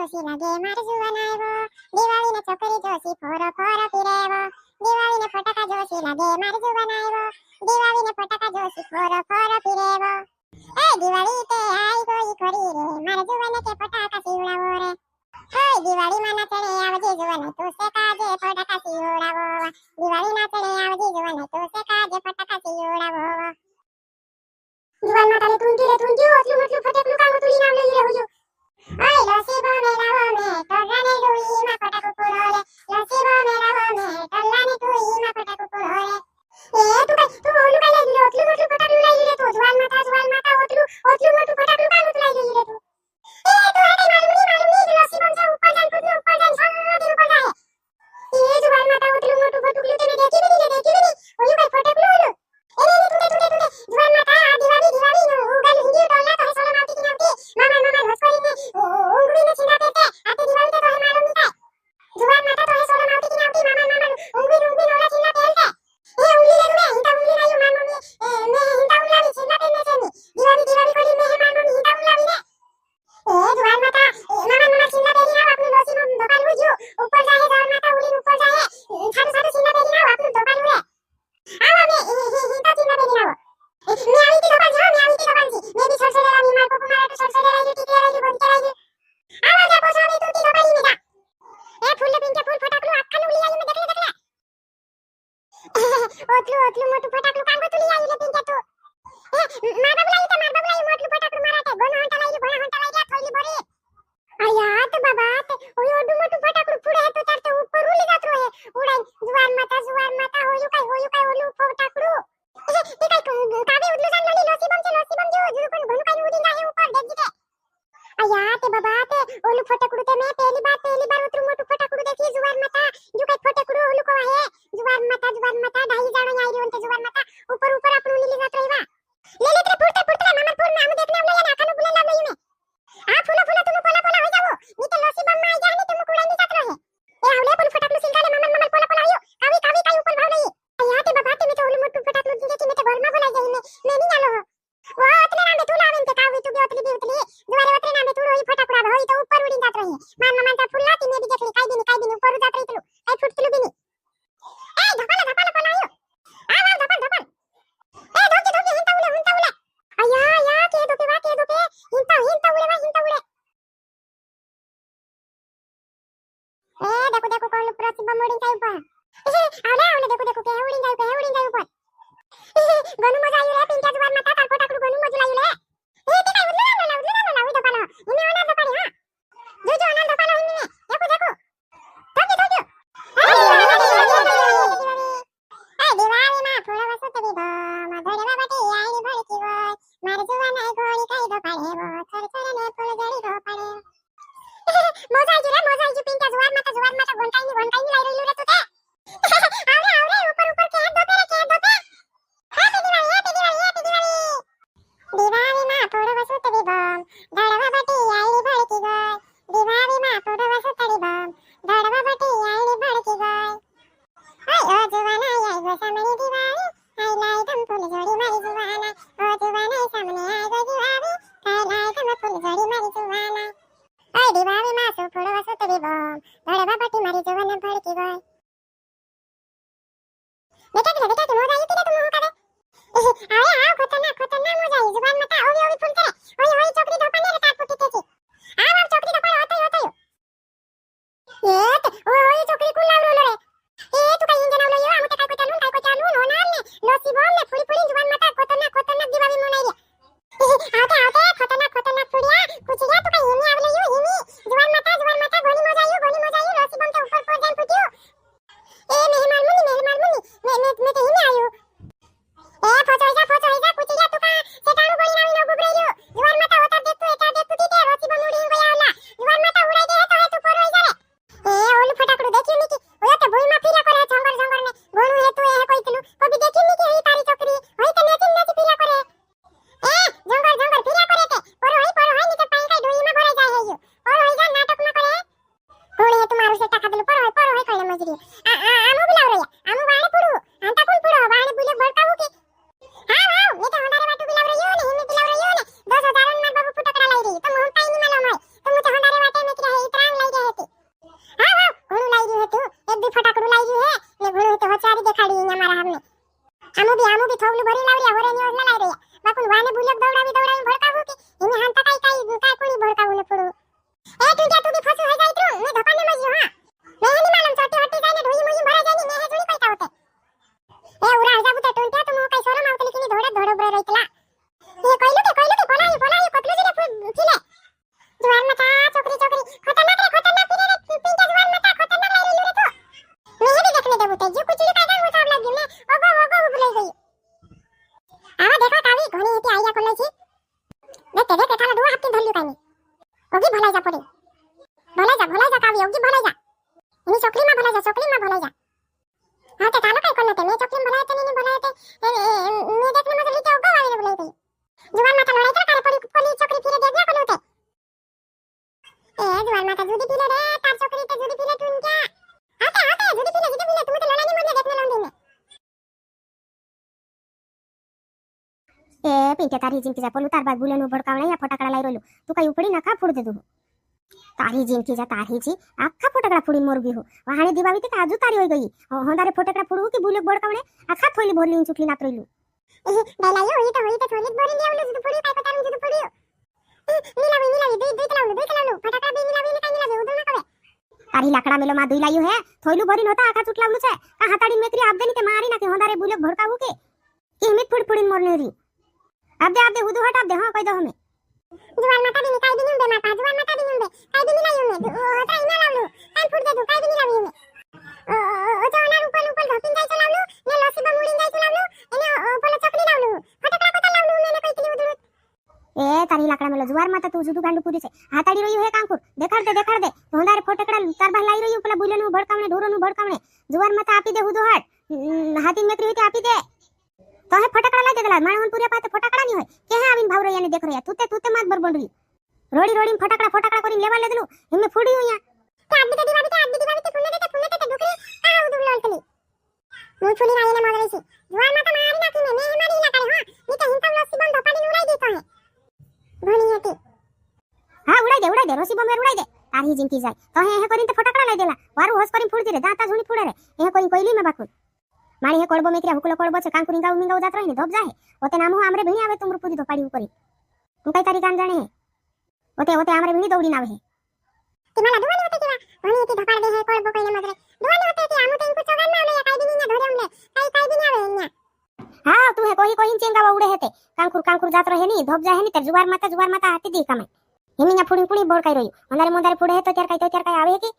જોશી લાગે માર જુવાન આવ્યો, દિવાળીને છોકરી જોશી ફોરો ફોરો ફિરેવો, દિવાળીને ફટાકા જોશી લાગે માર જુવાન આવ્યો, દિવાળીને ફટાકા જોશી ફોરો ફોરો ફિરેવો. એ દિવાળી તે આઈ ગઈ ખરી રે, માર જુવાને કે ફટાકા સીવડાવો રે. ઓય દિવાળી માં નાચણે આવજે જુવાને તું સે કાજે ફટાકા સીવડાવો, દિવાળી નાચણે આવજે જુવાને તું સે કાજે ફટાકા સીવડાવો. જુવાન માતાને તું જો એટલું મતલું ફટાકડું કાંગો તુલી નામ લઈ રહ્યો છું. ઓય લસી બો મેરાવો મે ટલ્લાને ડુઈ માં ફટાકડું ફોડો રે, લસી બો મેરાવો મે ટલ્લાને ડુઈ માં ફટાકડું ફોડો રે. એ તું ઓલું કઈ લઈ લીધું, એટલું મોટું ફટાકડું લઈ લીધું તું. જુવાન માતા ઓટલું મોટું ફટાકડું કાંગો તું લઈ લીધું તું. એ તું હે માલુમ ની લસી બો જા ઉપર જાય કુદનું ઉપર જાય સારી ઉપર જાય. એ જુવાન માતા ઓટલું મોટું ફટાકડું તને દેખી બી ઓલું કઈ ફટાકડું ઓલું. એ તું જુવાન માતા આ દિવાળી નો ઉગલ હિંદી ડોલા તો સોલે માટી की नावती मामा होसकोरी ने उंगली में छिंदा देते आते दिवाली तो है मालूम नहीं काय. जुवान माता तो है सोले माटी की नावती मामा उंगली नोला छिंदा देते ए उंगली ले में हिंदा उंगली ना यो मानो में हिंदा उंगली छिंदा देने से दिवाली कोली में है मानो हिंदा उंगली ने. ए जुवान माता मामा छिंदा देनी ना अपनी लोसी नो दुकान में जो ऊपर जाए जुवान माता उंगली ऊपर जाए सारे छिंदा देनी ना अपनी दुकान में आवा में हिंदा छिंदा देनी ना मैं आई थी दुकान जा मैं आई थी दुकान जी मैं भी छोड़ छोड़ रही मार को मारा तो छोड़ छोड़ रही टीके रही बोल के रही आवा जा पोछो नहीं तू की दुकान में जा ए फूल पिन के फूल फटाकलू आखा नु लिया मैं देख ले ओतलू मोटू फटाकलू कांगो तू लिया ले पिन के तू ए मार बुलाई मोटू फटाकलू मारा ते गोनो हंटा लाई थोली भरी आया तो बाबा ते ओयो ओडू मोटू फटाकलू फुड़े तो तार तो ऊपर उली जात रहे उड़ाई जुवान माता होयो काय ओलू फटाकलू ते काय काबे उडलू जान लली लोसी बम जो जुकन भनु काय उडी जाए ऊपर देख जीते आया ते बाबा ते ओलू फटाकड़ू ते मैं पहली बार उतरू मोटू फटाकड़ू देखी जुवान माता जो काय फटाकड़ू ओलू को है जुवान माता ढाई जाणो आई रही होते जुवान माता ऊपर आपण लीली जात रहीवा ले ते पुरता मामा पुर में हम देखने हम ले नाखा नु बुला लाव लई में आ फूला तुम पोला हो जाओ नी तो लोसी बम में आ जाए नी तुम कुड़ाई नहीं जात रहे ए आवले पण फटाकड़ू सिलका ले मामा पोला आयो कावी काय ऊपर भाव नहीं आया ते बाबा ते मैं तो ओलू मोटू फटाकड़ू देखी मैं तो घर में बोला जाई मैं नहीं जानो वो अतले नाम तू लावेन ते कावी तू बेवतली दुवारे अतले नाम तू रोई फटाकड़ा होई तो ऊपर उड़ी जात रही मामा तो फुल्ला ती मैं भी देख ली काई भी ऊपर जात रही तू काई फुटतलू भी नहीं ए धपाला पलायो आ धपन ए धोके हिंता उले आया के धोके हिंता उले ए देखो कौन प्रतिभा मोड़ी जाई ऊपर आवले देखो के उड़ी जाई ऊपर गनु मजा आयु रे पिंका जुवान माता तार फटाकड़ू गनु मजा आयु रे ए ते काय उडला दपालो इने ओना दपाली हां जो ओना दपालो इने देखो धोके ए दिवाली में फूल वसत विभो मधुरवा बटे आईनी भड़की वो मार जुवान आई गोरी काई दो पाड़े वो थर ने फूल जड़ी दो पाड़े मजा आयु रे पिंका जुवान माता घंटाई लाई रही रे तू ते आवरे ऊपर के दो पे दिवाली में फूल वसत विभो धड़वा बटे आईनी भड़की वो दिवाली में फूल वसत विभो धड़वा बटे आईनी भड़की वो ओय ओ जुवान आई गो सामने दिवाली आई लाई तुम फूल जोड़ी मारी जुवाना ओ जुवान आई सामने आई गो दिवाली आई लाई तुम फूल जोड़ी मारी जुवाना ओय दिवाली में फूल वसत विभो धड़वा बटे मारी जुवान भड़की वो बेटा मोजा आई तुम हो करे आवे आओ खतरनाक मोजा आई जुबान मत ओवी फुल करे ओई चोकरी धपाने रे तार फुटी तेची आ चोकरी धपाने होतय ये तो ओई चोकरी कुल लावलो रे ए तू काय इंजन आवलो यो आमते काय को चालू होणार ने लोसी बॉल ने फुडी जुबान मत खतरनाक दिवाळी मनाई रे आते खतरनाक फुडिया कुछ या तू काय हिनी आवलो यो हिनी जुबान मत गोली मोजा आयु लोसी बम के ऊपर पर जान फुटियो ए मेहमान मुनी मैं तो हिनी आयु ए फोचो जा कुछ या तू का सेटाणु गोली नावी नो गुबरेयो जुवान माता होता देख तू ती रोची बनुडी गया होला जुवान माता उड़ाई दे तो तू पर होई जा रे ए ओलू फटाकड़ू देखी नी की ओया तो भूई मा फिरा करे झंगर ने गोणू हे तू ए कोई तनु कभी देखी नी की ही तारी छोकरी होई तो नेची फिरा करे ए झंगर फिरा करे ते पर होई नी तो पाई काय डोई मा भराई जाय हेयो और होई जा नाटक मा करे कोणी तुम्हारू से टाका दिलो पर होई कळे मजरी आमू बिलाव रे आमू वाणे पुडू अंता कोण पुडो वाणे बुले बळकाऊ की हां मी तो हंडारे वाटू बिलाव रे यो ने हिने बिलाव रे यो ने 10,000 मा बाबू फुटकड़ा लाई रे तो मोहन पाई नी मला मोय तो मुते हंडारे वाटे में की रहे टूटिया तू भी फसू है जाई तू मैं धपा में मजियो हां मैं नहीं मालूम छोटी हट्टी जाने ढोई मुई भरा जानी मैं है जोनी पैसा होते ए उरा जा बुते टूटिया तो मो कई सोरम आवते लेकिन धोड़े धोड़े बर रहितला ये कोइलू के बोलाई कतलू जी ने फिले जुआर मता छोकरी खतरनाक पीने रे पिंका जुआर मता खतरनाक लाई रेलू रे तो मैं भी देखने दे बुते जो कुछ का जान मुताब लग ने ओगो बुलाई गई आवा देखो कावी घणी हेती आइया कोले छी देख थाला दुआ हप्ती धरलू कानी ओगी भलाई जा पड़े भलाई जा कावी ओगी भलाई जा इनी छोकरी में भलाई जा हां ते तालो काय कोले ते मैं छोकरी में भलाई ते नहीं भलाई ते मैं देखने में लीचे ओगो वाली बुलाई गई जुआर माता लड़ाई कर कारे पड़ी छोकरी फिरे दे दिया कोले ते ए जुआर माता जुदी फिरे रे तार छोकरी ते जुदी फिरे टून क्या आते जुदी फिरे तू तो लड़ाई नहीं देखने लौंडी में ए पिंके तारी जिंकी जा पोलू तार बाद बुलेनु भड़कावणे या फटाकड़ा लाई रोलू तू काही उपडी नका फोड़ दे दू तारी जिंकी जा तारी जी आखा फटाकड़ा फोड़ी मोर भी हो वहाणी दिवावी ते आजू तारी होई गई होंदारे फटाकड़ा फोड़ू की बुले भड़कावणे आखा थोली भरली इन चुकली नात रोलू डालायो होई तो थोली भरी देवलू जुद फोड़ी काय पतारू जुद फोड़ी मिलावी दुई तलावलू फटाकड़ा बे मिलावी ने काय मिलावी उदो ना कवे तारी लाकड़ा मेलो मा दुई लायो है थोलू भरी नोता आखा चुटलावलू छे का हाताड़ी मेकरी आप देनी ते मारी ना के होंदारे बुले भड़कावू के हिमित फुड़फुड़ीन मोरने री अब दे हुदू हट अब दे हां कोई दो हमें जुवान माता भी काय भी नहीं दे माता जुवान माता भी नहीं दे काय भी मिलायो में होता इना लावलू कान फुट दे दू काय भी मिलावी में ओ तो ना ऊपर धपिन जाय चलावलू ने लसी बमुड़ी जाय चलावलू एने ऊपर चकली लावलू फटाकड़ा पता लावलू मैंने कोई तली उदू ए तारी लाकड़ा मेलो जुवार माता तू जुदू गांडू पूरी छे हाताड़ी रही है कांकुर देखाड़ दे होंदारे फटाकड़ा तार बा लाई रही उपला बुलेनु भड़कावणे ढोरोनु भड़कावणे जुवार माता आपी दे हुदू हट हाथी मेकरी होती आपी दे तो है फटाकड़ा लाई देला माणहन पूरे पाते फटाकड़ा नहीं होय के है आविन भाव रहिया ने देख रहिया तूते मात बरबड़ रही रोड़ी फटाकड़ा करी लेवा लेदलू हिमे फुड़ी हुया ते आदमी ते फुन्ने ते दुकरी आ उदु ललतली मुई फुली राई ने मगरे छी जुआर माता मारी ना की मैं मारी ना करे हां नी ते हिंता लस्सी बम धपाड़ी उड़ाई दी तो है भणी हेती हां उड़ाई दे रोसी बम उड़ाई दे तारी जिंकी जाय तो है करिन ते फटाकड़ा लाई देला वारू होस करिन फुड़ती रे दाता झुणी फुड़े रे ए कोइली में बाकुल मारी हे कोळबो मेकरिया हुकलो कोळबो छे कांकुरिंगा उमिंगा जात रही ने धोप जाए ओते नाम हो हमरे भिणी आवे तुमर पूरी धोपाड़ी ऊपर तू काय तारी कान जाने है ओते हमरे भिणी दौड़ी नावे ती मला दुवानी होते किवा भणी ती धपाड़ दे है कोळबो कइले मगरे दुवानी होते की आमु ते इनको चोगन ना ले काय भी नहीं धरे हमले काय भी नहीं आवे न्या हां तू है कोही चेंगा उड़े हेते कांकुर जात रहे नी धोप जाए नी ते जुवार माता हाथी दी कमाई हिमिया फुड़ी बोड़ काय रही अंधारे मोंधारे फुड़े है तो त्यार काय आवे है की